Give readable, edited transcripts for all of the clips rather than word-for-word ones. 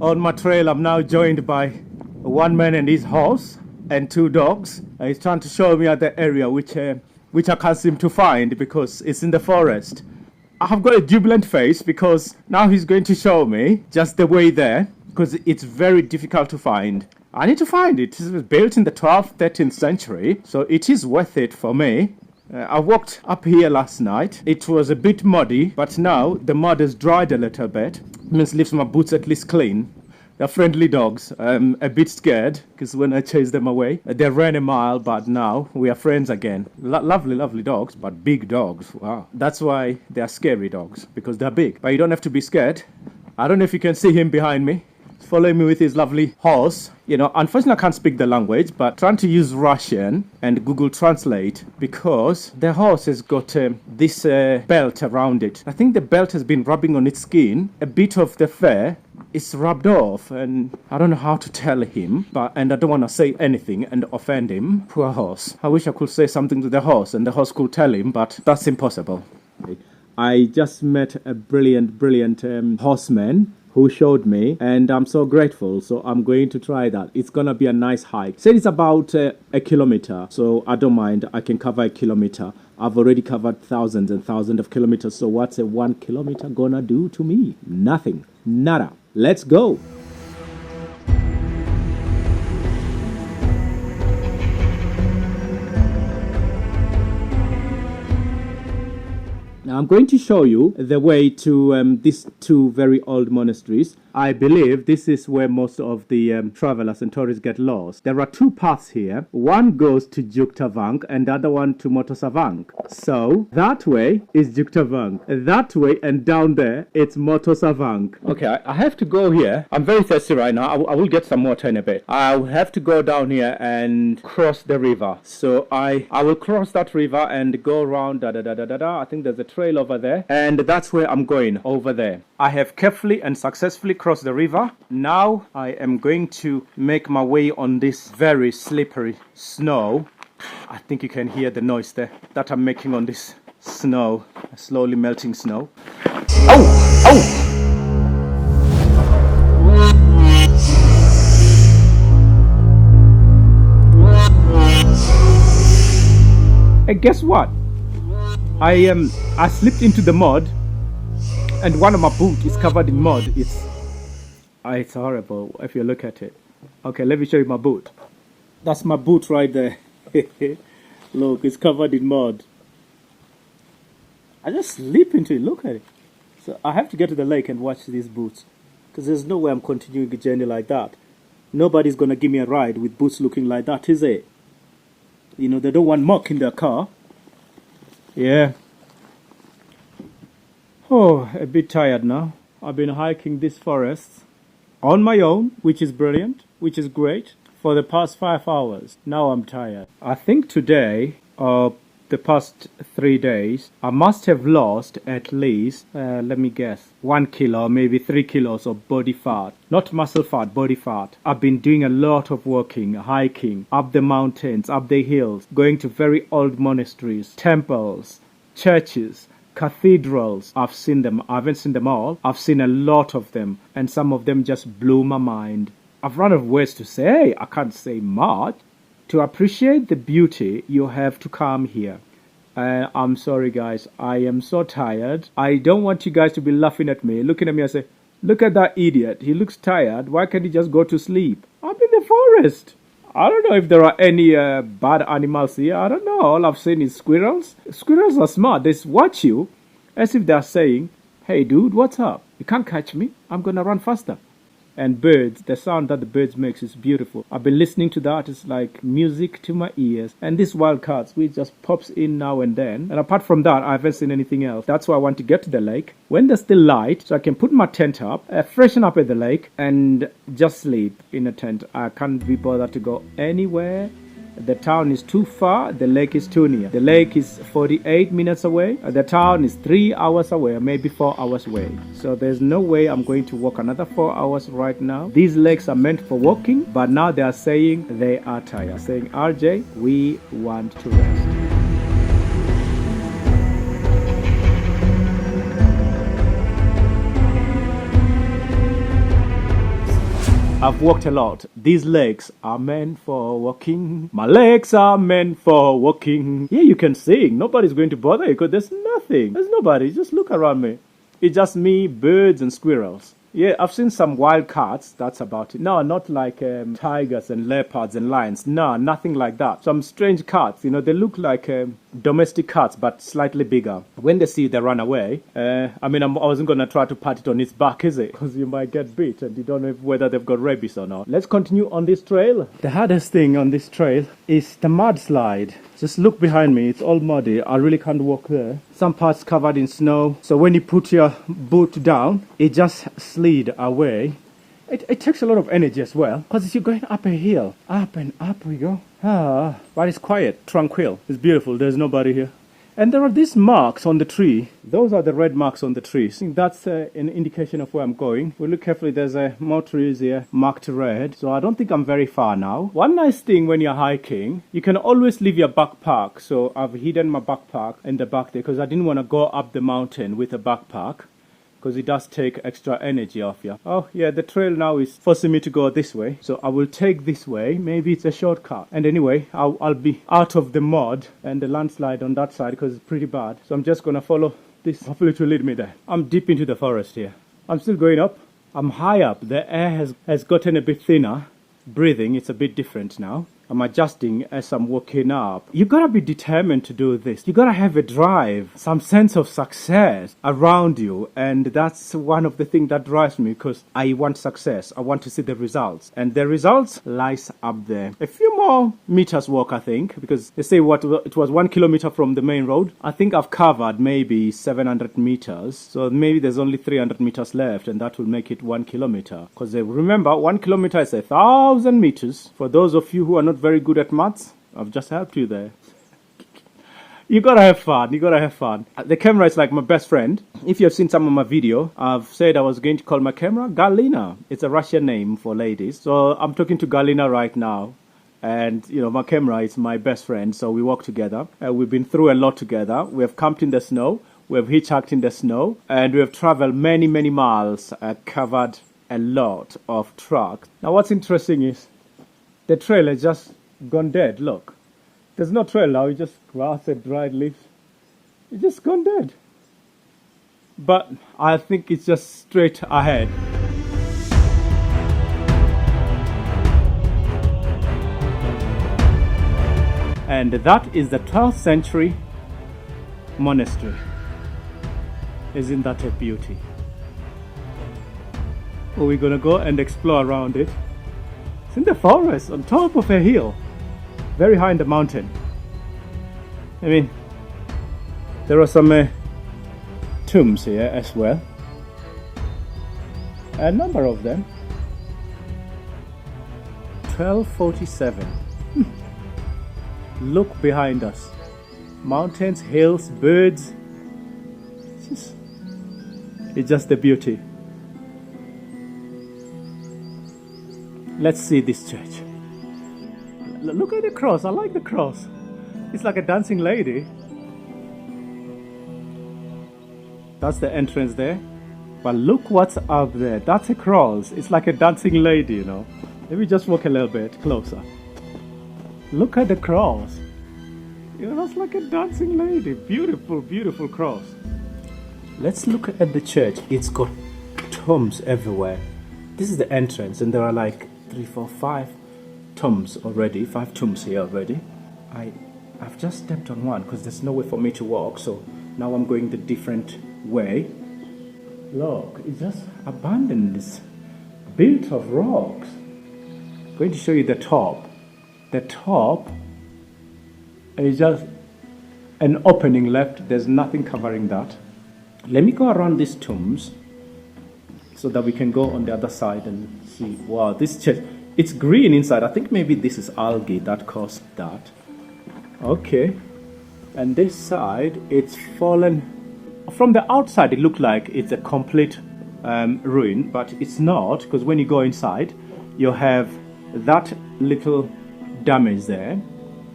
On my trail, I'm now joined by one man and his horse and two dogs. He's trying to show me the area which I can't seem to find because it's in the forest. I've got a jubilant face because now he's going to show me just the way there because it's very difficult to find. I need to find it. It was built in the 12th, 13th century, so it is worth it for me. I walked up here last night. It was a bit muddy, but now the mud has dried a little bit. It means leaves my boots at least clean. They're friendly dogs. I'm a bit scared because when I chased them away, they ran a mile, but now we are friends again. Lovely, lovely dogs, but big dogs. Wow. That's why they are scary dogs, because they're big. But you don't have to be scared. I don't know if you can see him behind me. He's following me with his lovely horse. You know, unfortunately I can't speak the language, but trying to use Russian and Google Translate because the horse has got this belt around it. I think the belt has been rubbing on its skin. A bit of the fur is rubbed off, and I don't know how to tell him, and I don't want to say anything and offend him. Poor horse. I wish I could say something to the horse and the horse could tell him, but that's impossible. I just met a brilliant horseman who showed me, and I'm so grateful, so I'm going to try that. It's gonna be a nice hike. Said it's about a kilometer, so I don't mind. I can cover a kilometer. I've already covered thousands and thousands of kilometers, so what's a 1 kilometer gonna do to me? Nothing. Nada. Let's go. Now I'm going to show you the way to these two very old monasteries. I believe this is where most of the travelers and tourists get lost. There are two paths here. One goes to Juktavang and the other one to Motosavang. So that way is Juktavang. That way and down there it's Motosavang. Okay, I have to go here. I'm very thirsty right now. I will get some water in a bit. I will have to go down here and cross the river. So I will cross that river and go around I think there's a trail over there. And that's where I'm going, over there. I have carefully and successfully crossed the river. Now I am going to make my way on this very slippery snow. I think you can hear the noise there that I'm making on this snow, slowly melting snow. Oh! Oh! And guess what? I slipped into the mud, and one of my boots is covered in mud. It's horrible if you look at it. Okay, let me show you my boot. That's my boot right there. Look, it's covered in mud. I just slip into it. Look at it. So I have to get to the lake and watch these boots, because there's no way I'm continuing a journey like that. Nobody's gonna give me a ride with boots looking like that, is it? You know, they don't want muck in their car. Yeah. Oh, a bit tired now. I've been hiking this forest on my own, which is brilliant, which is great, for the past 5 hours. Now I'm tired. I think today, the past 3 days, I must have lost at least, let me guess, 1 kilo, maybe 3 kilos of body fat. Not muscle fat, body fat. I've been doing a lot of walking, hiking, up the mountains, up the hills, going to very old monasteries, temples, churches, cathedrals. I've seen them. I haven't seen them all. I've seen a lot of them, and some of them just blew my mind. I've run out of words to say. I can't say much. To appreciate the beauty, you have to come here. I'm sorry, guys. I am so tired. I don't want you guys to be laughing at me, looking at me and say, look at that idiot. He looks tired. Why can't he just go to sleep? I'm in the forest. I don't know if there are any bad animals here. I don't know. All I've seen is squirrels. Squirrels are smart. They watch you as if they're saying, hey, dude, what's up? You can't catch me. I'm going to run faster. And birds, the sound that the birds makes is beautiful. I've been listening to that. It's like music to my ears. And this wild cats, which just pops in now and then. And apart from that, I haven't seen anything else. That's why I want to get to the lake when there's still light, so I can put my tent up, freshen up at the lake, and just sleep in a tent. I can't be bothered to go anywhere. The town is too far, the lake is too near. The lake is 48 minutes away, the town is 3 hours away, maybe 4 hours away. So there's no way I'm going to walk another 4 hours right now. These lakes are meant for walking, but now they are saying they are tired. Saying, RJ, we want to rest. I've walked a lot. These legs are meant for walking. My legs are meant for walking. Yeah, you can sing. Nobody's going to bother you because there's nothing. There's nobody. Just look around me. It's just me, birds, and squirrels. Yeah, I've seen some wild cats. That's about it. No, not like tigers and leopards and lions. No, nothing like that. Some strange cats. You know, they look like domestic cats, but slightly bigger. When they see you, they run away. I mean, I wasn't going to try to pat it on its back, is it? Because you might get bit and you don't know whether they've got rabies or not. Let's continue on this trail. The hardest thing on this trail is the mudslide. Just look behind me. It's all muddy. I really can't walk there. Some parts covered in snow. So when you put your boot down, it just slid away. It takes a lot of energy as well. Because you're going up a hill. Up and up we go. But it's quiet, tranquil. It's beautiful. There's nobody here. And there are these marks on the tree. Those are the red marks on the tree. I think that's an indication of where I'm going. If we look carefully, there's more trees here marked red. So I don't think I'm very far now. One nice thing when you're hiking, you can always leave your backpack. So I've hidden my backpack in the back there because I didn't want to go up the mountain with a backpack, because it does take extra energy off you. Oh yeah, the trail now is forcing me to go this way. So I will take this way. Maybe it's a shortcut. And anyway, I'll be out of the mud and the landslide on that side because it's pretty bad. So I'm just going to follow this. Hopefully it will lead me there. I'm deep into the forest here. I'm still going up. I'm high up. The air has gotten a bit thinner. Breathing, it's a bit different now. I'm adjusting as I'm walking up. You gotta be determined to do this. You gotta have a drive, some sense of success around you. And that's one of the things that drives me, because I want success. I want to see the results. And the results lies up there. A few more meters walk, I think, because they say it was 1 kilometer from the main road. I think I've covered maybe 700 meters. So maybe there's only 300 meters left, and that will make it 1 kilometer. Because remember, 1 kilometer is 1,000 meters. For those of you who are not very good at maths, I've just helped you there. You gotta have fun. You gotta have fun. The camera is like my best friend. If you've seen some of my video, I've said I was going to call my camera Galina. It's a Russian name for ladies. So I'm talking to Galina right now. And, you know, my camera is my best friend. So we work together. We've been through a lot together. We have camped in the snow. We have hitchhiked in the snow. And we have traveled many, many miles. Covered a lot of tracks. Now what's interesting is the trail has just gone dead. Look, there's no trail now. It's just grass and dried leaves. It's just gone dead. But I think it's just straight ahead. And that is the 12th century monastery. Isn't that a beauty? Well, we're gonna go and explore around it. It's in the forest, on top of a hill, very high in the mountain. I mean, there are some tombs here as well. A number of them. 1247. Look behind us. Mountains, hills, birds. It's just the beauty. Let's see this church. Look at the cross. I like the cross. It's like a dancing lady. That's the entrance there. But look what's up there. That's a cross. It's like a dancing lady, you know. Let me just walk a little bit closer. Look at the cross. You know, that's like a dancing lady. Beautiful, beautiful cross. Let's look at the church. It's got tombs everywhere. This is the entrance, and there are like 3, 4, 5 tombs already. 5 tombs here already. I've just stepped on one because there's no way for me to walk, so now I'm going the different way. Look, it's just abandoned. It's built of rocks. I'm going to show you the top. The top is just an opening left. There's nothing covering that. Let me go around these tombs so that we can go on the other side and see. Wow, this church, it's green inside. I think maybe this is algae that caused that. Okay. And this side, it's fallen. From the outside, it looked like it's a complete ruin, but it's not, because when you go inside, you have that little damage there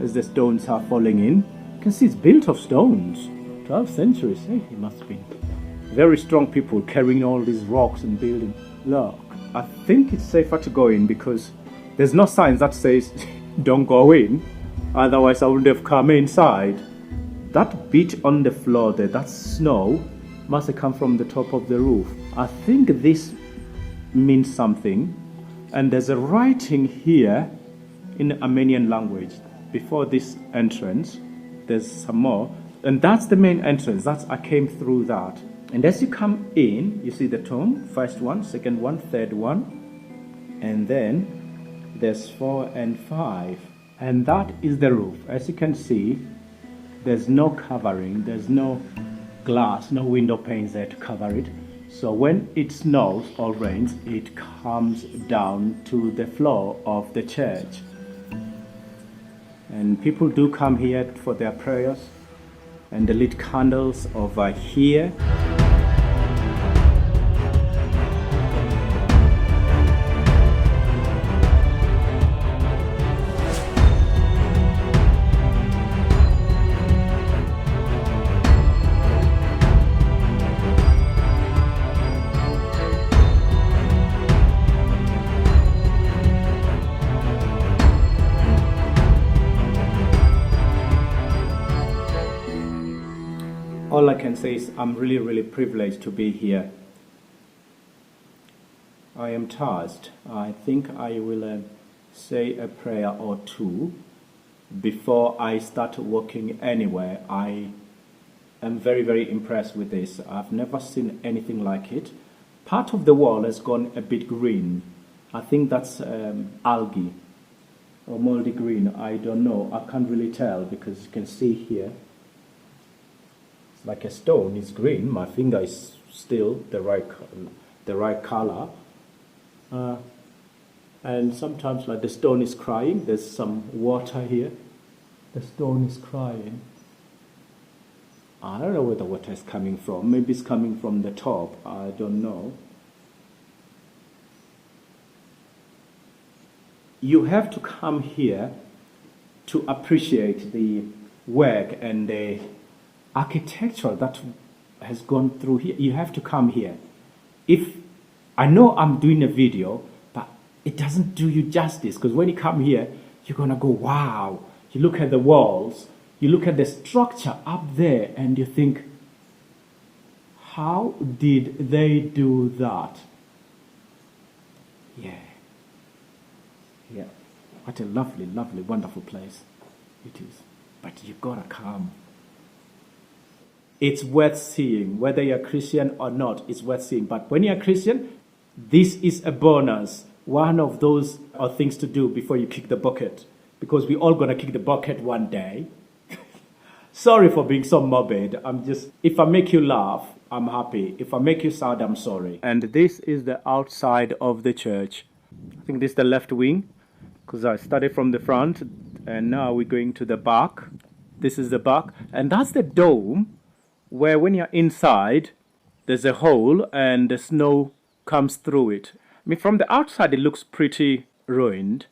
as the stones are falling in. You can see it's built of stones. 12th centuries. Hey, it must have been very strong people carrying all these rocks and building. Look, I think it's safer to go in because there's no signs that says don't go in. Otherwise I wouldn't have come inside. That bit on the floor there, that snow, must have come from the top of the roof. I think this means something. And there's a writing here in Armenian language before this entrance. There's some more. And that's the main entrance. I came through that. And as you come in, you see the tomb. First one, second one, third one. And then there's 4 and 5. And that is the roof. As you can see, there's no covering. There's no glass, no window panes there to cover it. So when it snows or rains, it comes down to the floor of the church. And people do come here for their prayers. And they lit candles over here. All I can say is I'm really, really privileged to be here. I am touched. I think I will say a prayer or two before I start walking anywhere. I am very, very impressed with this. I've never seen anything like it. Part of the wall has gone a bit green. I think that's algae or moldy green. I don't know. I can't really tell because you can see here. Like a stone is green. My finger is still the right color, and sometimes like the stone is crying. There's some water here. The stone is crying. I don't know where the water is coming from. Maybe it's coming from the top. I don't know. You have to come here to appreciate the work and the architecture that has gone through here. You have to come here. If I know I'm doing a video, but it doesn't do you justice, because when you come here, you're gonna go, wow. You look at the walls, you look at the structure up there, and you think, how did they do that? Yeah. What a lovely, lovely, wonderful place it is. But you gotta come. It's worth seeing. Whether you're Christian or not, it's worth seeing. But when you're Christian, this is a bonus. One of those are things to do before you kick the bucket. Because we're all going to kick the bucket one day. Sorry for being so morbid. If I make you laugh, I'm happy. If I make you sad, I'm sorry. And this is the outside of the church. I think this is the left wing, because I started from the front, and now we're going to the back. This is the back. And that's the dome, where when you're inside, there's a hole and the snow comes through it. I mean, from the outside, it looks pretty ruined.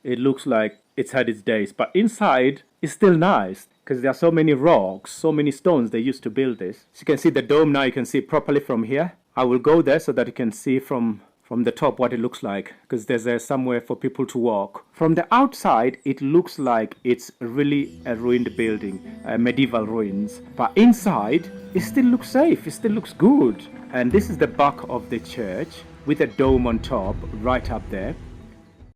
It looks like it's had its days. But inside, it's still nice because there are so many rocks, so many stones they used to build this. So you can see the dome now. You can see it properly from here. I will go there so that you can see from the top what it looks like, because there's somewhere for people to walk. From the outside, it looks like it's really a ruined building, medieval ruins. But inside, it still looks safe, it still looks good. And this is the back of the church with a dome on top, right up there.